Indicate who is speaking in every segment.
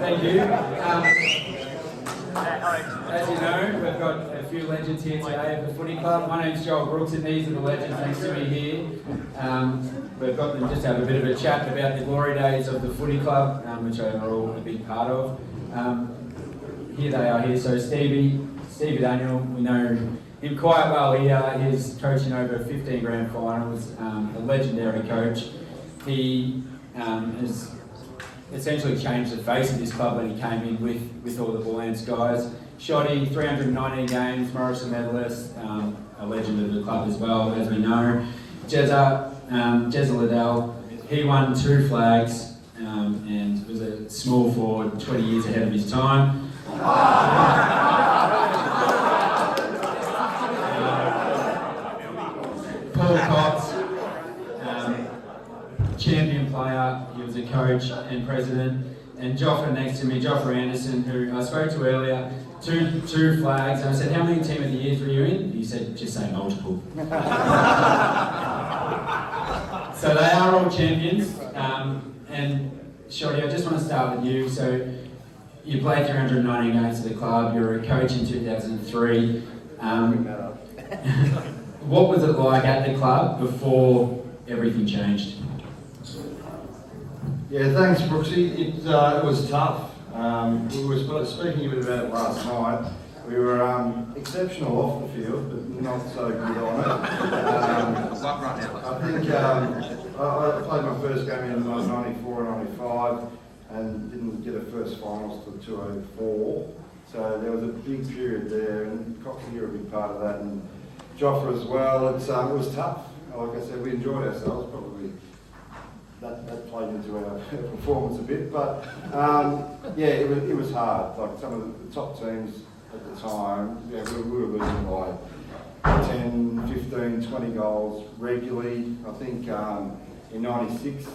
Speaker 1: Thank you. As you know, we've got a few legends here today at the footy club. My name's Joel Brooks and these are the legends next to me here. We've got them just to have a bit of a chat about the glory days of the footy club, which I'm all a big part of. Here they are here. So Stevie Daniel, we know him quite well. He's coaching over 15 Grand Finals, a legendary coach. He has essentially changed the face of this club when he came in with all the Lions guys. Shotty, 319 games, Morrison medalist, a legend of the club as well, as we know. Jezza Liddell, he won 2 flags and was a small forward, 20 years ahead of his time. Paul Cox, champion player, he was a coach and president. And Joffre next to me, Joffre Anderson, who I spoke to earlier, two flags. And I said, how many team of the years were you in? He said, just say multiple. So they are all champions. And Shotty, I just want to start with you. So you played 390 games for the club, you were a coach in 2003. What was it like at the club before everything changed?
Speaker 2: Yeah, thanks, Brooksy. It was tough. We were speaking a bit about it last night. We were exceptional off the field, but not so good on it. I think I played my first game in 94 and 95 and didn't get a first finals till 2004. So there was a big period there, and Cox, you're a big part of that, and Joffre as well. It was tough. Like I said, we enjoyed ourselves, probably. That played into our performance a bit, but yeah, it was hard. Like some of the top teams at the time, yeah, we were losing by 10, 15, 20 goals regularly. I think in '96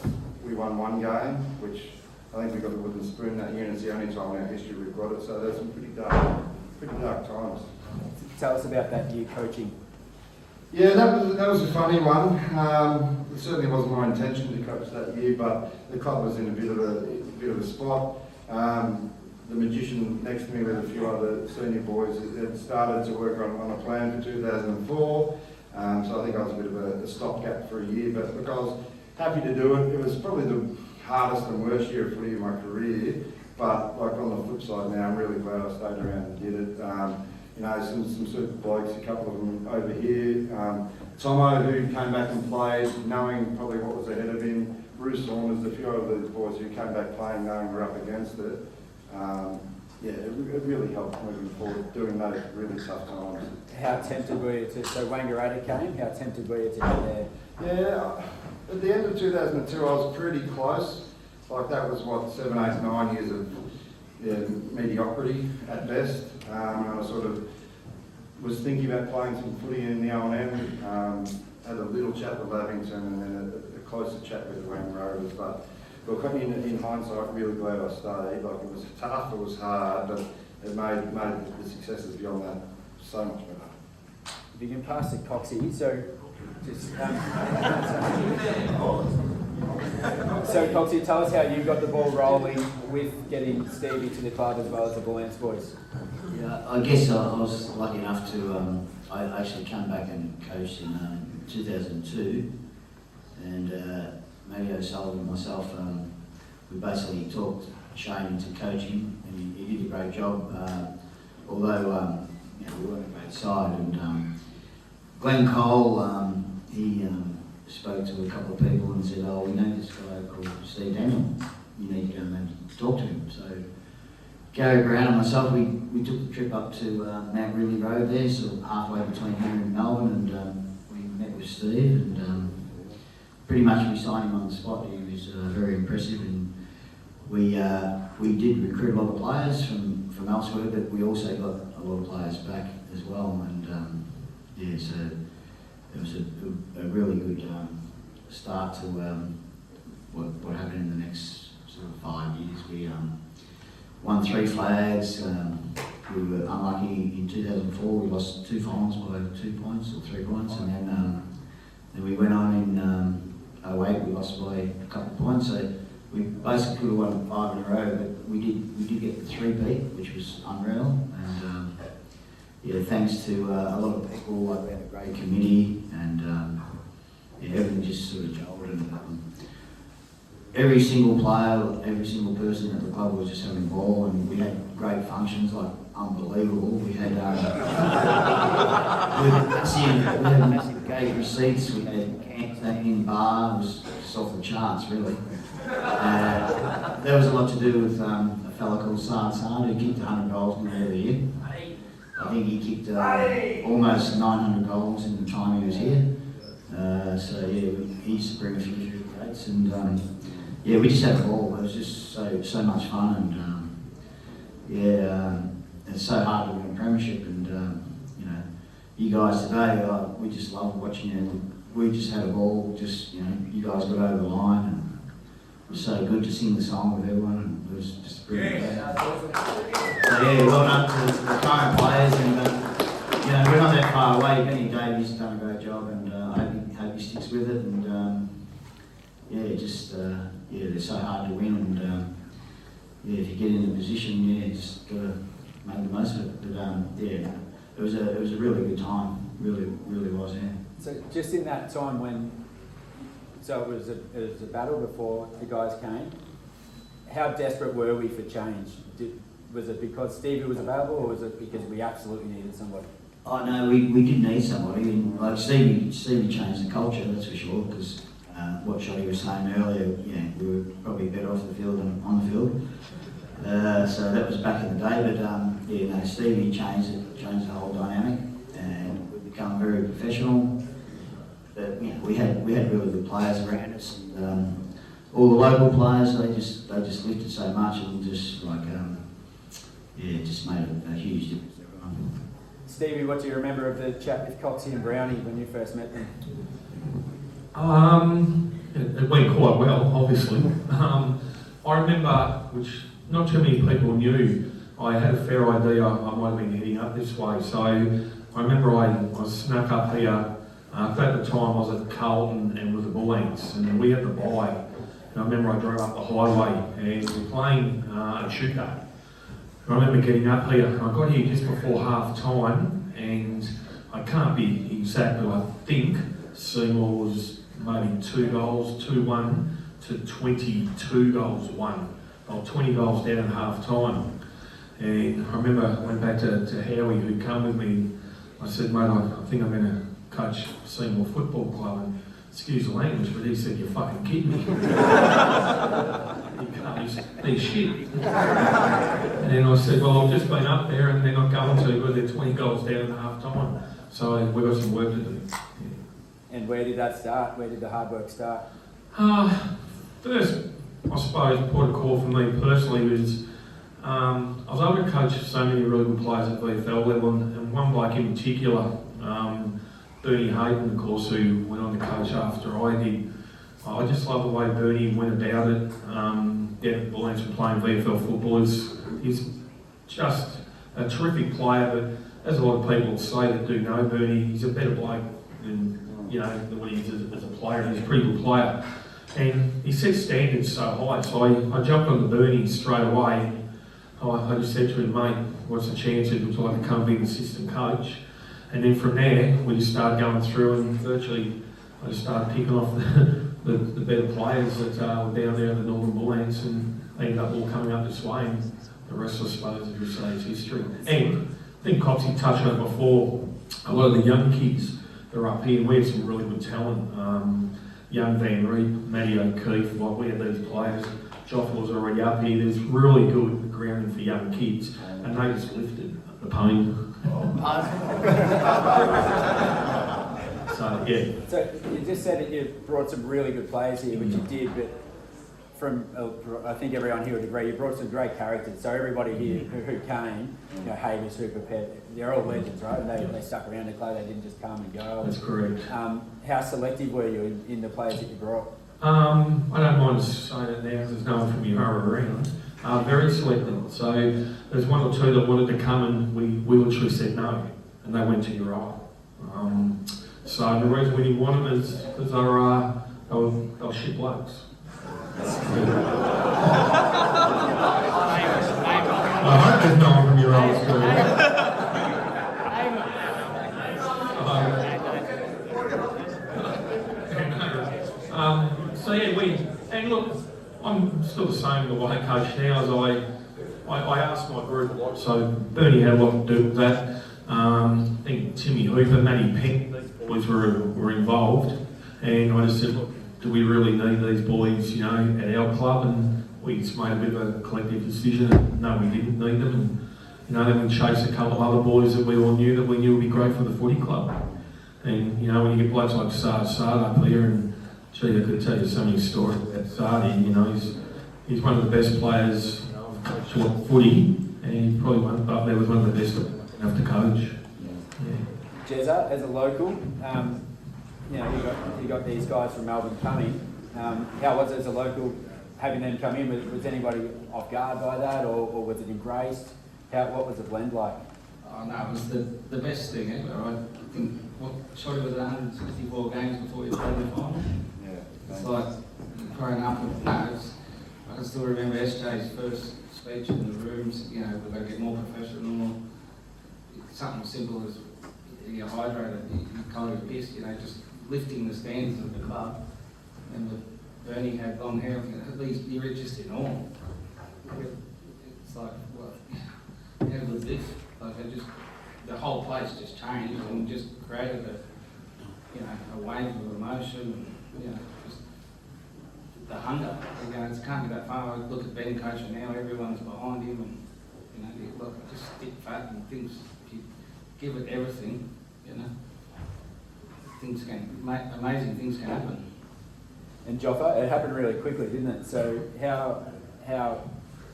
Speaker 2: we won 1 game, which I think we got the wooden spoon that year, and it's the only time in our history we've got it. So there's some pretty dark times.
Speaker 1: Tell us about that year coaching.
Speaker 2: Yeah, that was a funny one. It certainly wasn't my intention to coach that year, but the club was in a bit of a spot. The magician next to me with a few other senior boys had started to work on a plan for 2004. So I think I was a bit of a stopgap for a year, but look, I was happy to do it. It was probably the hardest and worst year of footy in my career, but like on the flip side now, I'm really glad I stayed around and did it. You know, some super blokes, a couple of them over here. Tomo, who came back and played, knowing probably what was ahead of him. Bruce Saunders, a few of those boys who came back playing, knowing we're up against it. Yeah, it really helped moving forward, doing those really tough times.
Speaker 1: How tempted were you to, so Wangaratta came, how tempted were you to head there?
Speaker 2: Yeah, at the end of 2002 I was pretty close. Like that was what, 7, 8, 9 years of mediocrity at best. And I sort of was thinking about playing some footy in the O&M, had a little chat with Lavington and then a closer chat with the Wang Rovers. But look, in hindsight, really glad I stayed. Like it was tough, it was hard, but it made the successes beyond that so much better.
Speaker 1: If you can pass to Coxie, so just so Coxie, tell us how you got the ball rolling with getting Stevie to the club as well as the Lions boys.
Speaker 3: Yeah, I guess I was lucky enough to, I actually come back and coached in 2002, and Matty O'Sullivan and myself, we basically talked Shane into coaching, and he did a great job, although you know, we weren't a great side, and Glenn Cole, he spoke to a couple of people and said, oh, we know this guy called Steve Daniel, you need to go and talk to him. So Gary Brown and myself, we took the trip up to Mount Ridley Road there, so halfway between here and Melbourne, and we met with Steve, and pretty much we signed him on the spot. He was very impressive, and we did recruit a lot of players from elsewhere, but we also got a lot of players back as well, and yeah, so it was a really good start to what happened in the next sort of 5 years. We won 3 flags. We were unlucky in 2004. We lost 2 finals by 2 points or 3 points, and then we went on in 08. We lost by a couple of points. So we basically could have won 5 in a row, but we did get the 3-peat, which was unreal. And yeah, thanks to a lot of people, like we had a great committee, and yeah, everything just sort of gelled. And every single player, every single person at the club was just having a ball, and we had great functions, like unbelievable. We had we had massive gate receipts, we had canteen, bar, it was just off the charts really. There was a lot to do with a fella called San who kicked 100 goals in the year. I think he kicked almost 900 goals in the time he was here. So yeah, he used to bring a few gates, and yeah, we just had a ball. It was just so much fun, and yeah, it's so hard to win a premiership, and you know, you guys today, we just love watching you. We just had a ball. Just, you know, you guys got over the line, and it was so good to sing the song with everyone, and it was just brilliant. So yeah, well done to the current players, and you know, we're not that far away. Benny Davies has done a great job, and I hope he sticks with it. And yeah, just yeah, they're so hard to win, and yeah, if you get in a position, yeah, just gotta make the most of it. But yeah, it was a really good time. Really was. Yeah.
Speaker 1: So just in that time when, so it was a battle before the guys came. How desperate were we for change? Was it because Stevie was available, or was it because we absolutely needed somebody?
Speaker 3: Oh no, we did need somebody. And like Stevie changed the culture, that's for sure. Because what Shotty was saying earlier, yeah, we were probably better off the field than on the field. So that was back in the day. But yeah, no, Stevie changed the whole dynamic, and we've become very professional. But you know, we had really good players around us, and all the local players, they just lifted so much, and just like yeah, it just made a huge difference to everyone.
Speaker 1: Stevie, what do you remember of the chat with Coxie and Brownie when you first met them?
Speaker 4: It went quite well, obviously. I remember, which not too many people knew, I had a fair idea I might have been heading up this way. So I remember I snuck up here. At the time I was at Carlton and with the Bull Ants, and we had the bye. And I remember I drove up the highway and we were playing at Schuka. I remember getting up here, and I got here just before half time, and I can't be exact, but I think Seymour was maybe 2 goals, 2-1 to 22 goals, 1. Or 20 goals down at half time. And I remember I went back to Howie, who'd come with me. I said, mate, I think I'm going to coach Seymour Football Club. And excuse the language, but he said, you're fucking kidding me. You can't be shit. And then I said, well, I've just been up there and they're not going to, but they're 20 goals down at half time. So we've got some work to do. Yeah.
Speaker 1: And where did that start? Where did the hard work start?
Speaker 4: First, I suppose, port of call for me personally was I was able to coach so many really good players at VFL level, and one bloke in particular, Bernie Hayden, of course, who went on to coach after I did. I just love the way Bernie went about it. Yeah, Bull Ants were playing VFL football. He's just a terrific player, but as a lot of people say that do know Bernie, he's a better bloke than, you know, than what he is as a player. He's a pretty good player. And he set standards so high, so I jumped on the Bernie straight away. I just said to him, mate, what's the chances? Would you like to come be an assistant coach? And then from there, we just started going through, and virtually I just started picking off the better players that were down there in the Northern Bull Ants, and they ended up all coming up this way, and the rest, I suppose, as you say, is history. And I think Coxie touched on it before, a lot of the young kids that are up here, we have some really good talent. Young Van Reep, Matty O'Keefe, like we had these players. Joff was already up here. There's really good grounding for young kids, and they just lifted the pain. So yeah.
Speaker 1: So you just said that you brought some really good players here, which you did, but from I think everyone here would agree, you brought some great characters. So everybody here who came, you know, Havers, Hooper, Pet, they're all legends, right? And they stuck around the club. They didn't just come and go.
Speaker 4: That's correct.
Speaker 1: How selective were you in the players that you brought?
Speaker 4: I don't mind saying it now, there's no one from Yarra around. Very selective. So there's one or two that wanted to come, and we literally said no, and they went to Gerard. So the reason we didn't want them is because they were shit blokes. I hope there's no one from your old school. So yeah, and look, I'm still the same in the way coach now as I asked my group a lot, so Bernie had a lot to do with that. I think Timmy Hooper, Matty Peck, these boys were involved, and I just said, look, do we really need these boys, you know, at our club? And we just made a bit of a collective decision. No, we didn't need them, and you know, then we chased a couple of other boys that we all knew would be great for the footy club. And you know, when you get blokes like Sard up here, and gee, I could tell you so many stories about Sard. You know, he's one of the best players I've coached footy, and he probably went up there was one of the best enough to coach. Yeah.
Speaker 1: Jezza, as a local, you know, you got these guys from Melbourne coming. How was it as a local having them come in? Was anybody off guard by that, or was it embraced? What was the blend like?
Speaker 5: Oh no, it was the best thing ever. I think Shotty was 164 games before you played the final.
Speaker 1: Yeah.
Speaker 5: It's like growing up with those. I can still remember SJ's first speech in the rooms. You know, we've got to get more professional. Something simple as you're hydrated, you can't be pissed. You know, just lifting the standards of the club. And with Bernie had long hair, at least you're just in awe. It's like, well, how good this? Like the whole place just changed and just created a wave of emotion. And, you know, just the hunger. You know, it can't be that far. I look at Ben coaching now, everyone's behind him, and you know, you look, just stick fat and things. If you give it everything, you know, amazing things can happen.
Speaker 1: And Joffa, it happened really quickly, didn't it? So how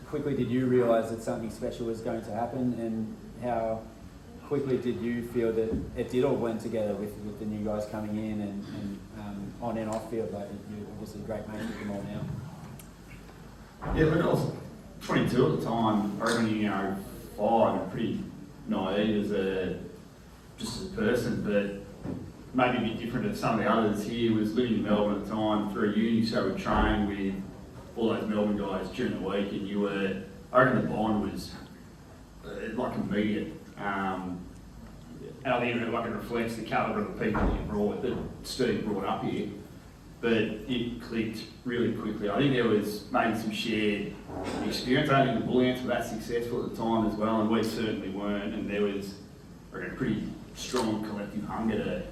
Speaker 1: quickly did you realise that something special was going to happen, and how quickly did you feel that it did all blend together with the new guys coming in and on and off field? Like, you're obviously great mates with them all now.
Speaker 6: Yeah, when I was 22 at the time, I reckon, you know, 5 and pretty naive just as a person, but maybe a bit different to some of the others here. Was living in Melbourne at the time through uni, so we'd train with all those Melbourne guys during the week, and I reckon the bond was like immediate. And I think it reflects the calibre of the people that Steve brought up here. But it clicked really quickly. I think there was maybe some shared experience. I don't think the Bullants were that successful at the time as well, and we certainly weren't. And there was a pretty strong collective hunger to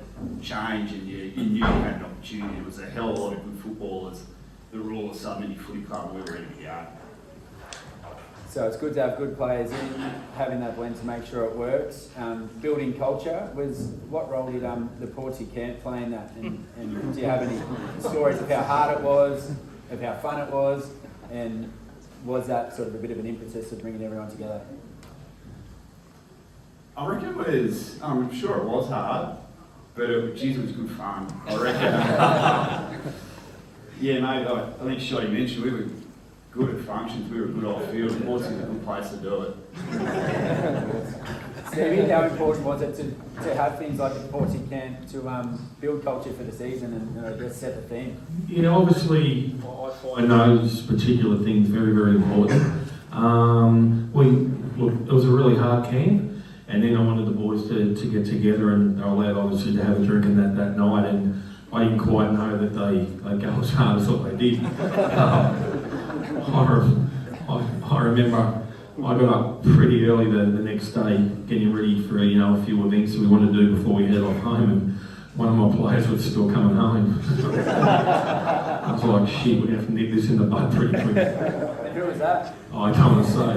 Speaker 6: change, and you knew you had an opportunity. There was a hell of a lot of good footballers that were all a sub-mini footy club, and we were ready to go.
Speaker 1: So it's good to have good players in, having that blend to make sure it works. Building culture, what role did the Portsea camp play in that? And do you have any stories of how hard it was, of how fun it was, and was that sort of a bit of an impetus of bringing everyone together?
Speaker 6: I reckon it was, I'm sure it was hard, but it was good fun. I reckon. Yeah, mate, I think Shotty mentioned we were good at functions, we were good off field. Portsea was a good place to do it.
Speaker 1: Stevie, how important was it to have things like the Portsea camp to build culture for the season and just set the theme?
Speaker 4: Yeah, obviously I find those particular things very, very important. It was a really hard camp, and then I wanted the boys to get together, and they were allowed obviously to have a drink in that night, and I didn't quite know that they go as hard as what they did. I remember I got up pretty early the next day getting ready for a few events that we wanted to do before we head off home, and one of my players was still coming home. I was like, shit, we're going to have to nip this in the bud pretty quick.
Speaker 1: And who was that?
Speaker 4: I don't want to say.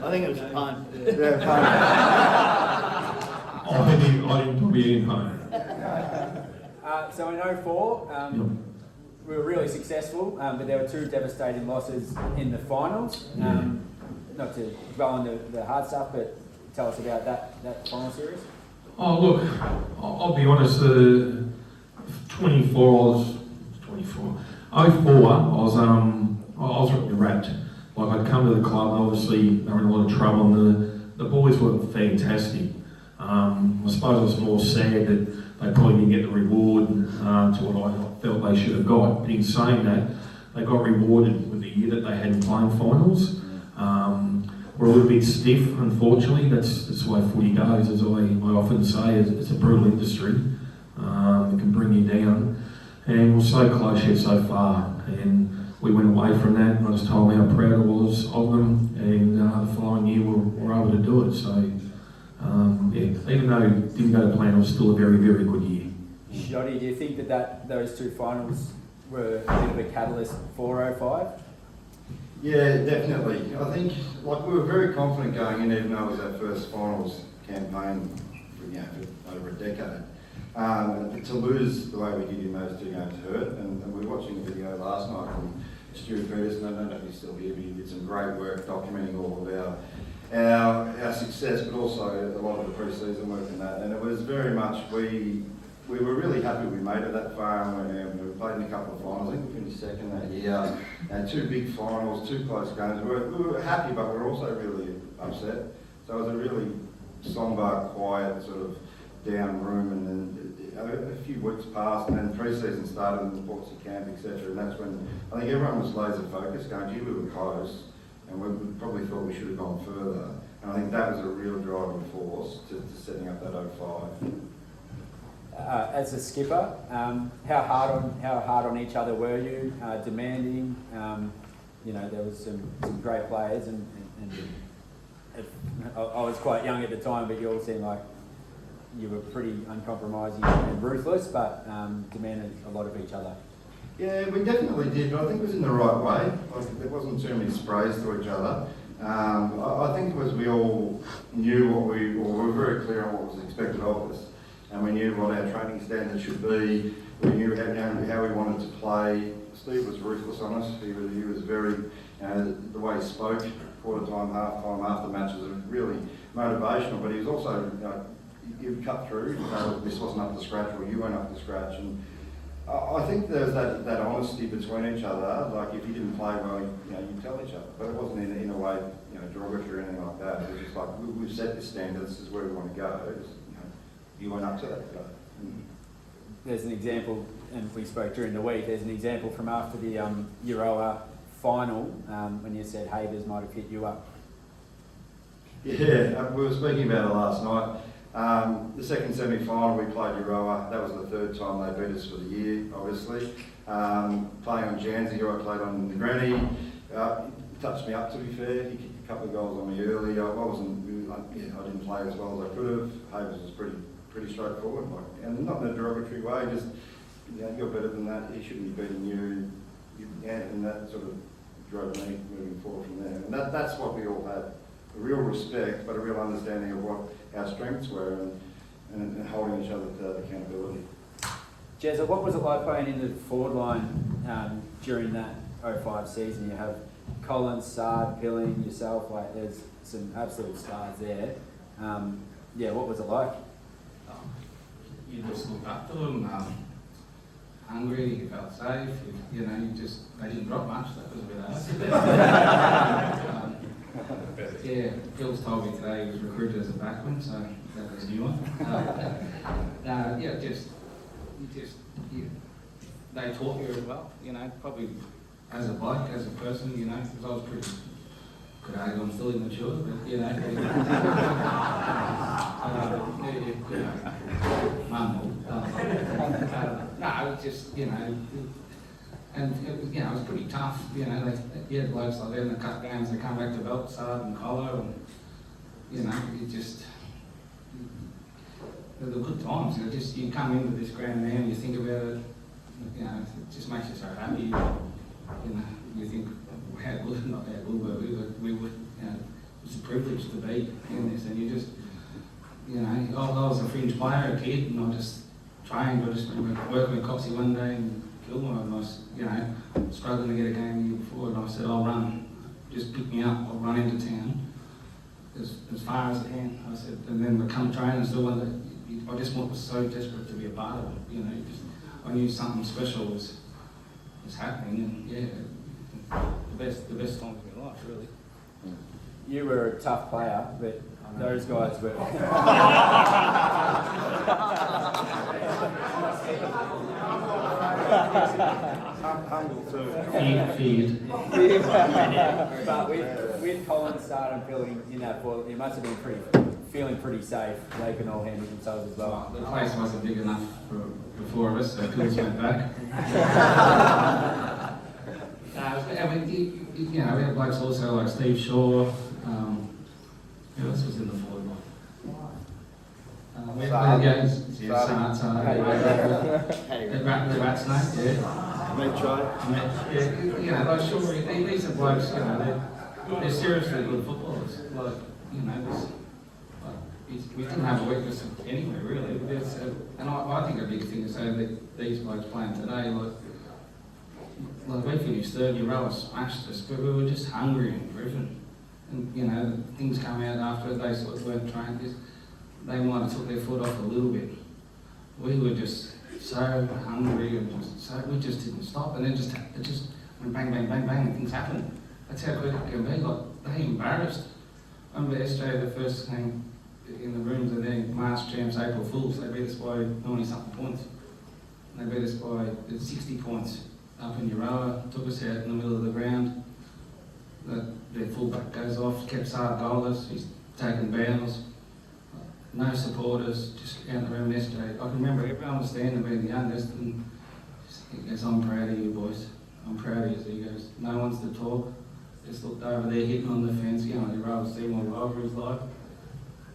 Speaker 3: I think it was fun.
Speaker 4: I didn't probably in home.
Speaker 1: So in 04, we were really successful, but there were 2 devastating losses in the finals. Not to dwell on the hard stuff, but tell us about that final series.
Speaker 4: Oh look, I'll be honest. 04 I was really wrapped. Like, I'd come to the club, obviously they were in a lot of trouble, and the boys were fantastic. I suppose I was more sad that they probably didn't get the reward to what I felt they should have got. But in saying that, they got rewarded with the year that they had in playing finals. We're a little bit stiff, unfortunately. That's the way footy goes, as I often say. It's a brutal industry. It can bring you down. And we're so close yet so far. And we went away from that, and I just told them how proud I was of them. And the following year, we were able to do it. So, even though it didn't go to plan, it was still a very, very good year.
Speaker 1: Shotty, do you think that those two finals were a bit of a catalyst for 05?
Speaker 2: Yeah, definitely. I think we were very confident going in, even though it was our first finals campaign for over a decade. To lose the way we did in those two games hurt, and we were watching a video last night from Stuart Peterson. I don't know if he's still here, but he did some great work documenting all of our success, but also a lot of the pre-season work and that. And it was very much we were really happy we made it that far, and we played in a couple of finals. I think we finished second that year. And two big finals, two close games. We were happy, but we were also really upset. So it was a really sombre, quiet, sort of down room, and then a few weeks passed, and then pre-season started in the Portsea camp, etc. And that's when I think everyone was laser focused, going, gee, we were close, and we probably thought we should have gone further. And I think that was a real driving force to setting up that 05.
Speaker 1: As a skipper, how hard on each other were you? Demanding. There was some great players, and I was quite young at the time, but you all seemed like you were pretty uncompromising and ruthless, but demanded a lot of each other.
Speaker 2: Yeah, we definitely did, but I think it was in the right way. There wasn't too many sprays to each other. I think it was we all knew we were very clear on what was expected of us, and we knew what our training standards should be. We knew how we wanted to play. Steve was ruthless on us. He was very, the way he spoke, quarter time, half time, after matches, was really motivational. But he was also, he would cut through. This wasn't up to scratch, or you weren't up to scratch. And I think there's that honesty between each other. Like if you didn't play well, you tell each other. But it wasn't in a way, derogatory or anything like that. It was just like we've set this standard. This is where we want to go. You went up to that.
Speaker 1: There's an example, and we spoke during the week. There's an example from after the Euroa final when you said Havers might have hit you up.
Speaker 2: Yeah, we were speaking about it last night. The second semi-final we played Euroa. That was the third time they beat us for the year, obviously. Playing on Janzi, who I played on the granny, he touched me up, to be fair. He kicked a couple of goals on me early. I didn't play as well as I could have. Havers was pretty straightforward, and not in a derogatory way. Just you're better than that. He shouldn't be beating you. And that sort of drove me moving forward from there. And that's what we all had. A real respect, but a real understanding of what our strengths were and holding each other to accountability.
Speaker 1: Jezza, what was it like playing in the forward line during that 05 season? You have Collins, Sard, Pilling, yourself, there's some absolute stars there. What was it like?
Speaker 5: You just looked up to them, hungry, you felt safe, they didn't drop much, that was a bit hard. Phil's told me today he was recruited as a backman, so that was a new one. They taught you as well, probably as a bloke, as a person, because I was pretty good age, I'm still immature, but it was pretty tough, you had blokes like them that cut games, they come back to belt, Sard and Colo, and, they're the good times, you come into this ground now and you think about it, it just makes you so happy, you think, how good, not how good we were, it's a privilege to be in this, and I was a fringe player, a kid, and I just trained, I just remember working with Coxie one day in Goulburn, and I was, struggling to get a game the year before, and I said, I'll run, just pick me up, I'll run into town as far as I can, I said, and then become trainer and still I just was so desperate to be a part of it, I knew something special was happening, and the best times of my life, really.
Speaker 1: You were a tough player, but Those guys were.
Speaker 2: Humble too.
Speaker 4: Feared.
Speaker 1: But with Colin starting filling in that forward, he must have been feeling pretty safe. They can all handle themselves as well.
Speaker 5: The place wasn't big enough for the four of us, so Phil's went back. I mean, you know, we had blokes also like Steve Shaw. Who else was in the forward line? We had games. Yeah, Sard. The Rat Snake, yeah.
Speaker 2: Metro.
Speaker 5: Yeah, you know, like sure, these are blokes, you know, they're seriously good footballers. Like, you know, we didn't have a weakness anywhere really. And I think a big thing to say that these blokes playing today, like we finished third, Urella smashed us, but we were just hungry and driven. And you know, things come out after they sort of weren't trained. They might have took their foot off a little bit. We were just so hungry and we just didn't stop. And then it just went bang, bang, bang, bang, and things happened. That's how quick it can be. Like they embarrassed. I remember SJ the first game in the rooms, and then March champs, April Fools. They beat us by 90-something points. And they beat us by 60 points up in Urella. Took us out in the middle of the ground. Their fullback goes off, kept Sard goalless. He's taking bounds. No supporters, just out in the room yesterday. I can remember everyone was standing being the youngest, and he goes, "I'm proud of you boys. I'm proud of you." So he goes, "No one's to talk." Just looked over there, hitting on the fence. You know, he rather see my rivalry's like.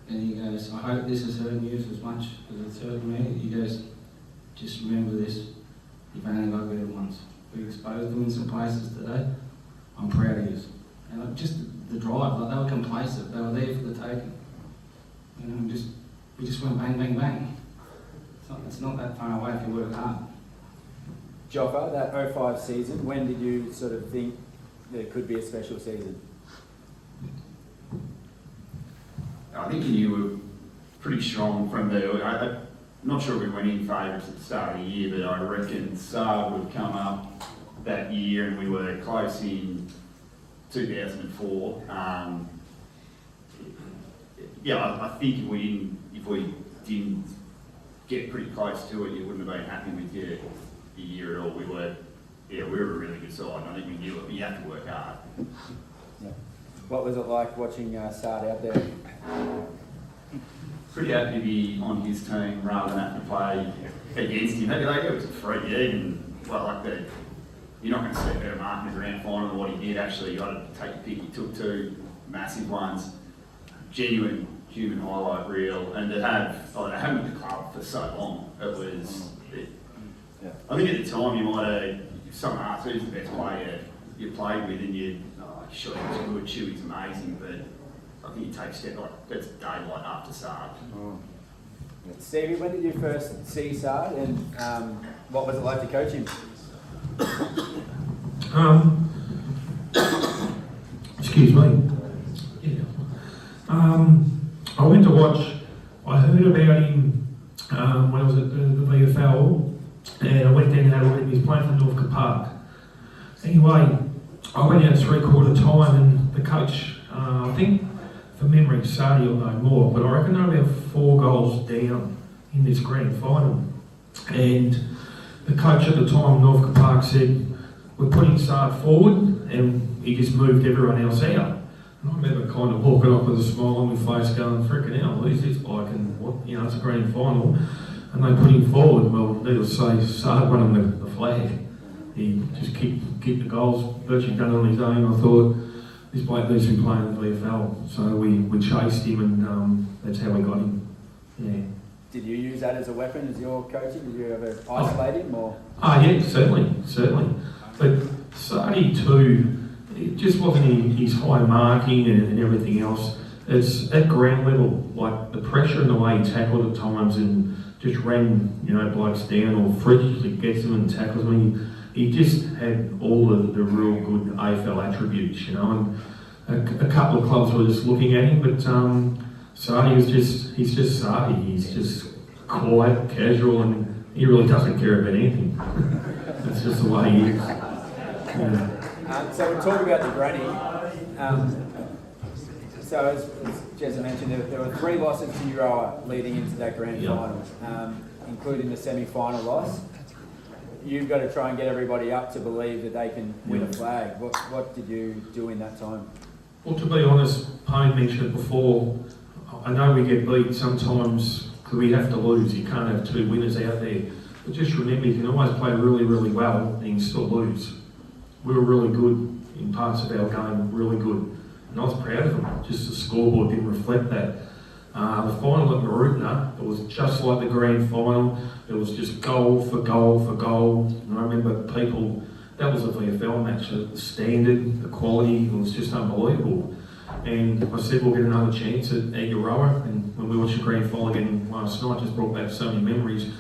Speaker 5: And he goes, "I hope this has hurt you as much as it's hurt me." He goes, "Just remember this. You've only got to get it once. We exposed them in some places today. I'm proud of you." And just the drive, like they were complacent. They were there for the taking. You know, we just went bang, bang, bang. It's not that far away if you work hard.
Speaker 1: Joffa, that 05 season, when did you sort of think there could be a special season?
Speaker 6: I think you were pretty strong from there. I'm not sure we went in favourites at the start of the year, but I reckon Sard would come up that year, and we were close in 2004. I think if we didn't get pretty close to it, you wouldn't have been happy with your year at all. We were a really good side. I think we knew it, but you have to work hard.
Speaker 1: Yeah. What was it like watching Sard out there?
Speaker 6: Pretty happy to be on his team rather than having to play against him. It was a free gig, and you're not going to see a better mark in the grand final than what he did. Actually, you got to take your pick. He took two massive ones. Genuine human highlight reel, and they had him at the club for so long. It was, I think at the time you might have, if someone asked who's the best player you played with, and sure he was good, Chewy's amazing, but I think you take a step that's daylight after Sard.
Speaker 1: Stevie, when did you first see Sard, and what was it like to coach him?
Speaker 4: Excuse me. Yeah. I went to watch. I heard about him when I was at the VFL, and I went down and had a look. He was playing for Northcote Park. Anyway, I went out 3/4 time, and the coach, I think, from memory, Sardi will know more, but I reckon they were about 4 goals down in this grand final. And the coach at the time, Northcote Park, said, "We're putting Sard forward," and he just moved everyone else out. And I remember kind of walking up with a smile on my face going, "Frickin' hell, who's this bloke?" And it's a grand final. And they put him forward. Well, needless to say, Sard won him the flag. He just kicked the goals, virtually done on his own. I thought, this bloke needs to be playing in the VFL. So we chased him, and that's how we got him. Yeah.
Speaker 1: Did you use that as a weapon as your coaching? Did you ever isolate him, or?
Speaker 4: Yeah, certainly. But Sardi too, it just wasn't his high marking and everything else. It's at ground level, like the pressure and the way he tackled at times and just ran, blokes down or freakishly gets them and tackles them. He just had all of the real good AFL attributes, and a couple of clubs were just looking at him, but Sardi he's just Sardi. He's just quiet, casual, and he really doesn't care about anything. That's just the way he is. Yeah.
Speaker 1: So we'll talk about the granny. So as Jezza mentioned, there were 3 losses to Euroa leading into that grand final, including the semi-final loss. You've got to try and get everybody up to believe that they can win a flag. What did you do in that time?
Speaker 4: Well, to be honest, Payne mentioned it before, I know we get beat sometimes because we have to lose. You can't have 2 winners out there. But just remember, you can always play really, really well and you can still lose. We were really good in parts of our game, really good. And I was proud of them. Just the scoreboard didn't reflect that. The final at Marutna, it was just like the grand final. It was just goal for goal for goal. And I remember people, that was a VFL match. The standard, the quality, it was just unbelievable. And I said we'll get another chance at Euroa. And when we watched the grand final again last night, just brought back so many memories.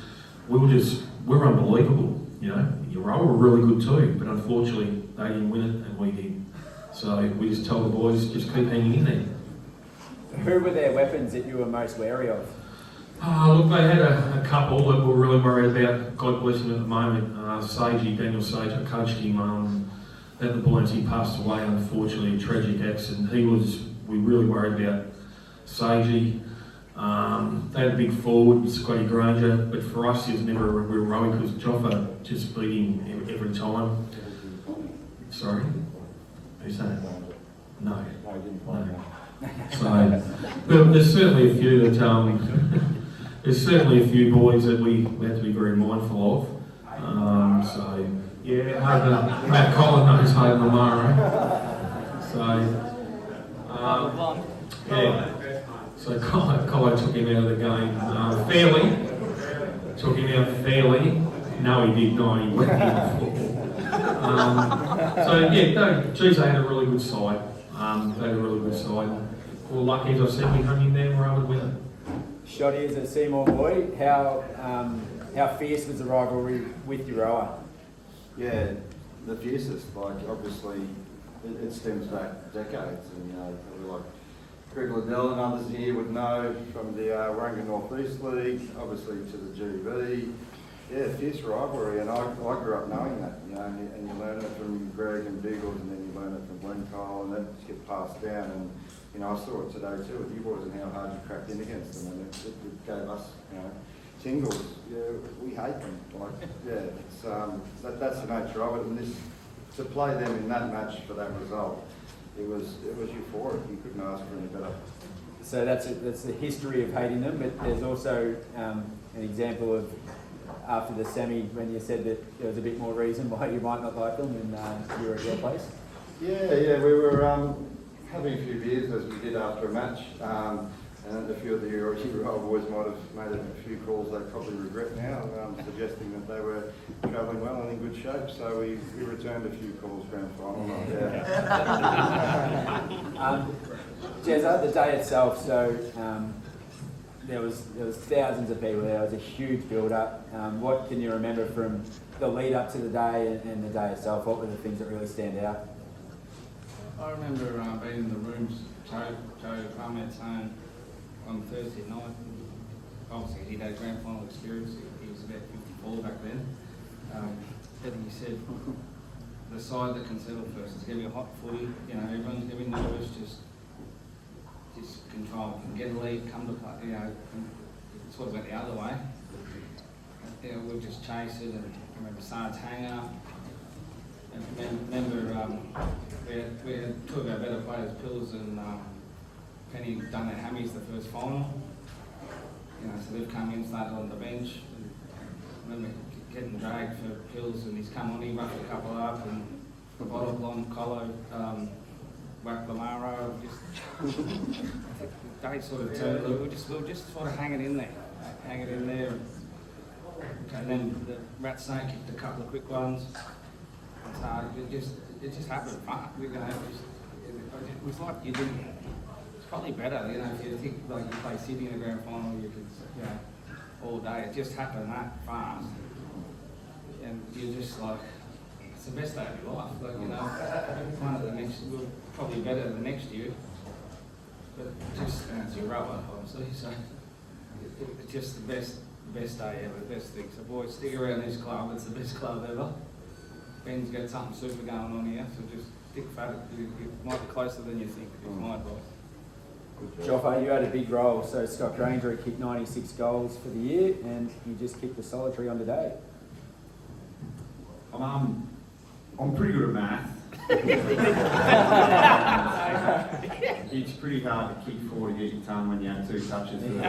Speaker 4: We were unbelievable. You know, Euroa were really good too, but unfortunately they didn't win it and we did. So we just told the boys, just keep hanging in there.
Speaker 1: Who were their weapons that you were most wary of?
Speaker 4: Look, they had a couple that we're really worried about. God bless him at the moment. Daniel Sage, I coached him at the Buoyants. He passed away, unfortunately, a tragic accident. We really worried about Sagey. They had a big forward, Scotty Granger, but for us he was never a real rower because Joffa just beat him every time. Sorry? Who's that? No. So, but there's certainly a few that there's certainly a few boys that we have to be very mindful of. So yeah, Matt Collin knows Hayden Lamar. So yeah. So Collo took him out of the game fairly. Took him out fairly. No, he did not. He went in football. So yeah, no, geez, they had a really good side. They had a really good side. Well, lucky as I said, we hung in there and were able to win it.
Speaker 1: Shotty, as a Seymour boy, how fierce was the rivalry with Euroa?
Speaker 2: Yeah, the fiercest. Like obviously, it stems back decades, and probably like Greg Liddell and others here would know from the Warringah North East League, obviously to the GB. Yeah, fierce rivalry, and I grew up knowing that, and you learn it from Greg and Beagles, and then you learn it from Glenn Cole, and that just gets passed down. And I saw it today too with you boys and how hard you cracked in against them, and it gave us, tingles. Yeah, we hate them. Like, yeah, it's that's the nature of it, and to play them in that match for that result, it was euphoric. You couldn't ask for any better.
Speaker 1: So that's the history of hating them, but there's also an example of after the semi when you said that there was a bit more reason why you might not like them and you were at your place.
Speaker 2: Yeah, we were having a few beers as we did after a match, and a few of the Euro boys might have made a few calls they probably regret now, suggesting that they were travelling well and in good shape. So we returned a few calls grand final night. Yeah.
Speaker 1: Jezza, the day itself, so there was thousands of people there. There was a huge build-up. What can you remember from the lead up to the day and the day itself? What were the things that really stand out?
Speaker 5: I remember being in the rooms, Joe Farmet's home on Thursday night. Obviously, he'd had a grand final experience. He was about 54 back then. But he said, the side that can settle first is going to be a hot footy. Everyone's going to be nervous. Just control. Get a lead, come to play. It sort of went the other way. We'll just chase it. And I remember Sarge Hanger. And remember, we had two of our better players, Pills and Penny, done their hammies the first final. So they've come in, started on the bench. And remember getting dragged for Pills, and he's come on, he roughed a couple up, and the bottle blonde collar, whacked Lamaro. They sort of turned. We were just sort of hanging in there. And then the Rat Snake kicked a couple of quick ones. So it just happened fast. It was like you didn't. It's probably better, if you think like you play Sydney in the grand final, you could, all day. It just happened that fast, and you're just like, it's the best day of your life. One of the next, we're probably better the next year, but it's your rubber, obviously. So it's just the best day ever, the best thing. So boys, stick around this club. It's the best club ever. Ben's got something super going on here, so just stick fat. You might be closer than you think, is my advice.
Speaker 1: Joffa, you had a big role. So Scott Granger kicked 96 goals for the year, and you just kicked the solitary on today.
Speaker 6: I'm pretty good at math. It's pretty hard to kick 40 at your tongue when you have 2 touches for the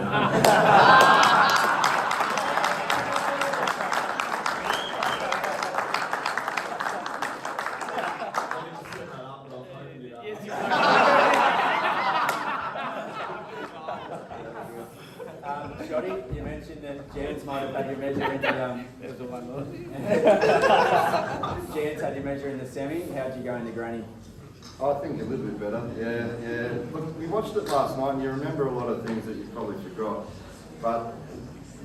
Speaker 1: Shotty, you mentioned that Jans might have had your measure in the
Speaker 5: There's the one more.
Speaker 1: Jans had your measure in the semi. How'd you go in the granny?
Speaker 2: I think a little bit better, yeah. Look, we watched it last night and you remember a lot of things that you probably forgot. But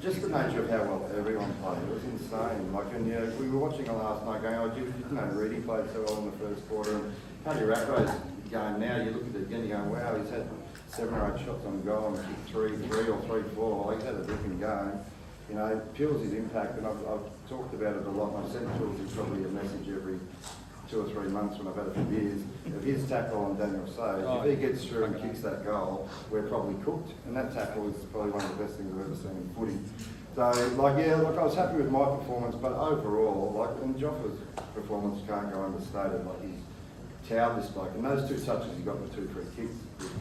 Speaker 2: just the nature of how well everyone played, it was insane. Like, and we were watching it last night going, oh, Reedy played so well in the first quarter. And Paddy Rattray's game now, you look at it again, you're going, wow, he's had 7 or 8 shots on goal and kicked 3 or 3-4. Like, he's had a different game. You know, Pils's impact, and I've talked about it a lot, and I've sent Pilsy probably a message every 2 or 3 months when I've had it for beers, of his tackle on Daniel Sage. If he gets through and kicks that goal, we're probably cooked. And that tackle is probably one of the best things I've ever seen in footy. So, I was happy with my performance, but overall, and Joffa's performance can't go understated. He's towed this bloke, and those 2 touches he got were 2 free kicks.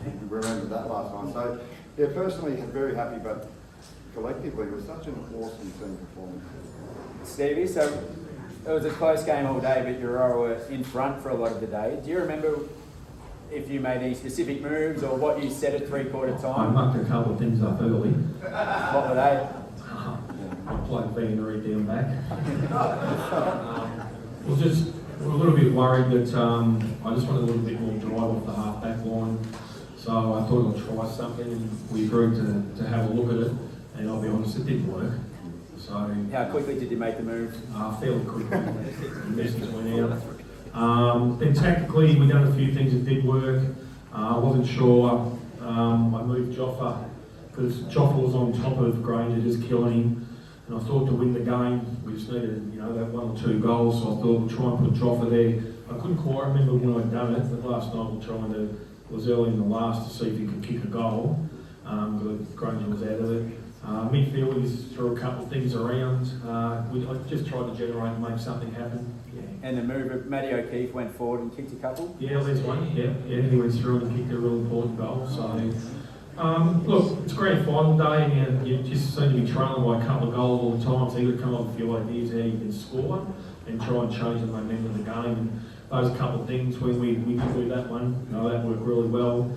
Speaker 2: You remember that last time. So, yeah, personally, very happy, but collectively, it was such an awesome team performance.
Speaker 1: Stevie, so it was a close game all day, but Gerard were in front for a lot of the day. Do you remember if you made any specific moves or what you said at 3/4
Speaker 4: I
Speaker 1: time?
Speaker 4: mucked a couple of things up early.
Speaker 1: What were they?
Speaker 4: I played Vandery down back. We were a little bit worried that I just wanted a little bit more drive off the half-back line. So I thought I'd try something, and we agreed to have a look at it. And I'll be honest, it didn't work. So
Speaker 1: How quickly did you make the move?
Speaker 4: fairly quickly, the message went out. Then tactically, we done a few things that did work. I wasn't sure. I moved Joffa because Joffa was on top of Granger, just killing him. And I thought to win the game, we just needed, that 1 or 2 goals. So I thought we'll try and put Joffa there. I couldn't quite remember when I'd done it, but last night it was early in the last to see if he could kick a goal. Because Granger was out of it. Midfield, we threw a couple of things around. I just tried to generate and make something happen. Yeah.
Speaker 1: And the move of Matty O'Keefe went forward and kicked a couple?
Speaker 4: Yeah, there's one. Yeah, he went through and kicked a really important goal. So, look, it's grand final day, and you just seem to be trailing by a couple of goals all the time. So you've got to come up with a few ideas how you can score and try and change the momentum of the game. And those couple of things, when we did do that one, that worked really well.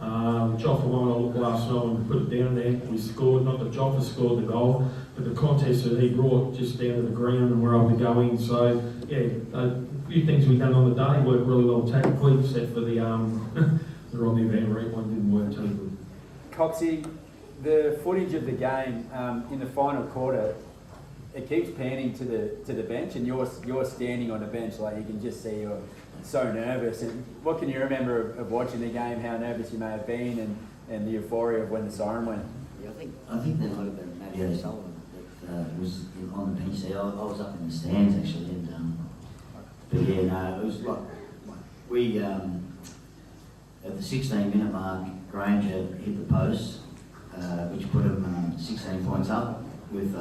Speaker 4: Joffa one, I looked last night and put it down there. We scored, not that Joffa scored the goal, but the contest that he brought just down to the ground and we're able to go in. So, yeah, a few things we've done on the day worked really well tactically, except for the Rodney Van Reet one didn't work too good.
Speaker 1: Coxie, the footage of the game in the final quarter, it keeps panning to the bench, and you're standing on the bench, you can just see you're so nervous. And what can you remember of watching the game? How nervous you may have been, and the euphoria of when the siren went?
Speaker 3: Yeah, I think that might have been Matty O'Sullivan that was on the bench there. I was up in the stands actually, and but yeah, no, it was we at the 16-minute mark, Granger hit the post, which put him 16 points up with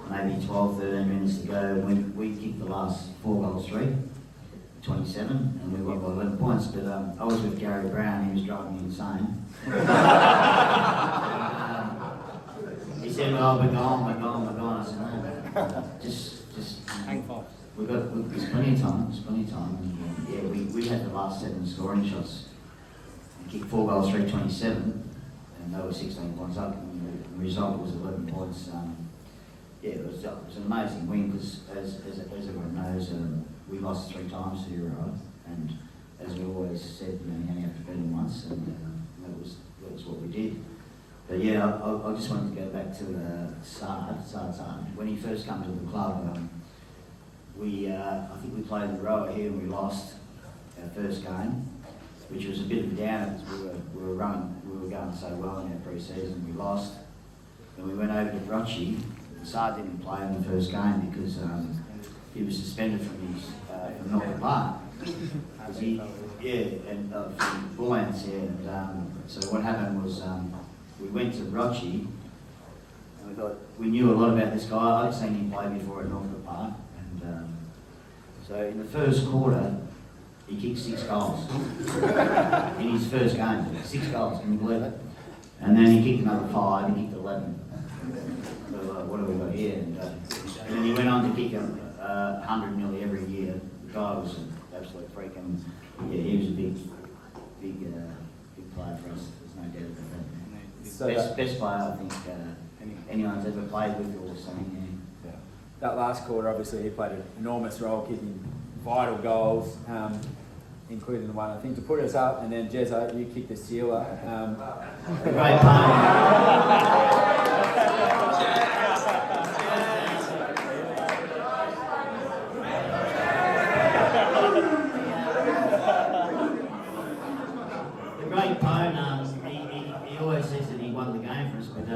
Speaker 3: maybe 12, 13 minutes to go. We kicked the last 4 goals straight. 27, and we won by 11 points, but I was with Gary Brown, he was driving me insane. He said, well, we're gone. I said, no, just
Speaker 5: Hang fire.
Speaker 3: there's plenty of time, And, yeah, we had the last 7 scoring shots. We kicked 4 goals, 27, and they were 16 points up, and the result was 11 points. Yeah, it was an amazing win, because as everyone knows, we lost 3 times to Gerard, and as we always said, you only have to beat them once, and that was what we did. But yeah, I just wanted to go back to Sard. When he first came to the club, I think we played the rower here and we lost our first game, which was a bit of a downer because we were going so well in our pre-season. We lost. Then we went over to Brutchy. Sard didn't play in the first game because he was suspended from Northern Park. And from Lions, yeah. And so what happened was we went to Rochi, and we knew a lot about this guy. I'd seen him play before at Norfolk Park, and so in the first quarter, he kicked 6 goals in his first game. 6 goals, can you believe it? And then he kicked another 5. He kicked 11. So what have we got here? And then he went on to kick 100 nearly every year. The guy was an absolute freak, and yeah, he was a big player for us. There's no doubt about that. Best player I think anyone's ever played with or seen.
Speaker 1: Yeah. That last quarter, obviously, he played an enormous role, kicking vital goals, including the one I think to put us up. And then Jezza, you kicked the sealer.
Speaker 3: Great play. Great pone, he always says that he won the game for us, but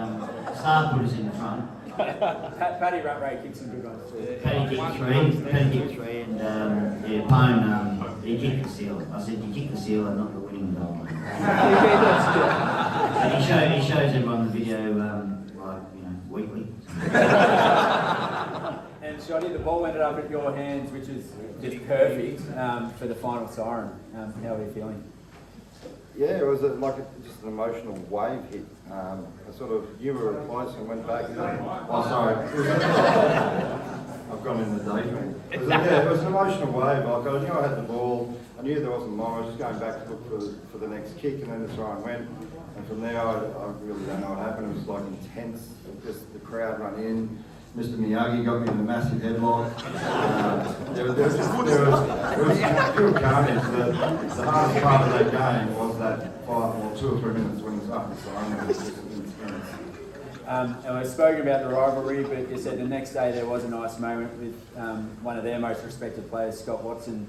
Speaker 3: Star put us in the front.
Speaker 1: Paddy Rattray kicked some good ones too.
Speaker 3: Paddy kicked 3, and yeah, Pone, he kicked the seal. I said, you kicked the seal and not the winning goal. And he shows everyone the video, weekly.
Speaker 1: And Shotty, the ball ended up at your hands, which is just perfect for the final siren. How are you feeling?
Speaker 2: Yeah, it was just an emotional wave hit. I sort of, you were close and went back. Oh, sorry. I've gone in the daydream. It was an emotional wave. I knew I had the ball. I knew there wasn't more. I was just going back to look for the next kick, and then the siren went. And from there, I really don't know what happened. It was like intense. Just the crowd ran in. Mr. Miyagi got me in a massive headlock. There was pure carnage. The hardest part of that game was that 2 or 3 minutes when it was up. It was just intense.
Speaker 1: And we've spoken about the rivalry, but you said the next day there was a nice moment with one of their most respected players, Scott Watson.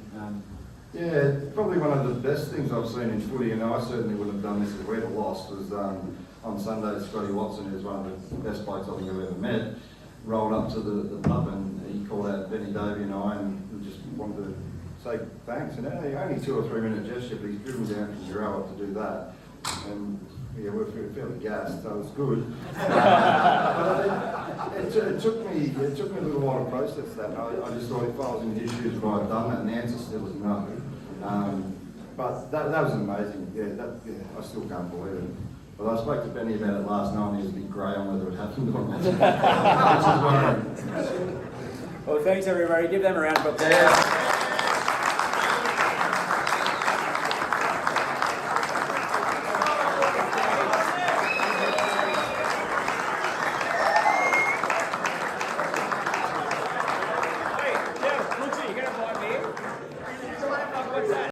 Speaker 2: Yeah, probably one of the best things I've seen in footy, and I certainly wouldn't have done this if we'd lost, was on Sunday, Scotty Watson, who's one of the best blokes I think I've ever met, rolled up to the pub and he called out Benny Davey and I, and we just wanted to say thanks. And only 2 or 3 minute gesture, but he's driven down from Gerard to do that. And yeah, we're fairly gassed, so it was good. But it took me a little while to process that. And I just thought if I was in his shoes, would I have done that? And the answer still is no. But that was amazing. I still can't believe it. But I spoke to Benny about it last night, and he was a bit grey on whether it happened or not.
Speaker 1: Well, thanks everybody. Give them a round of applause.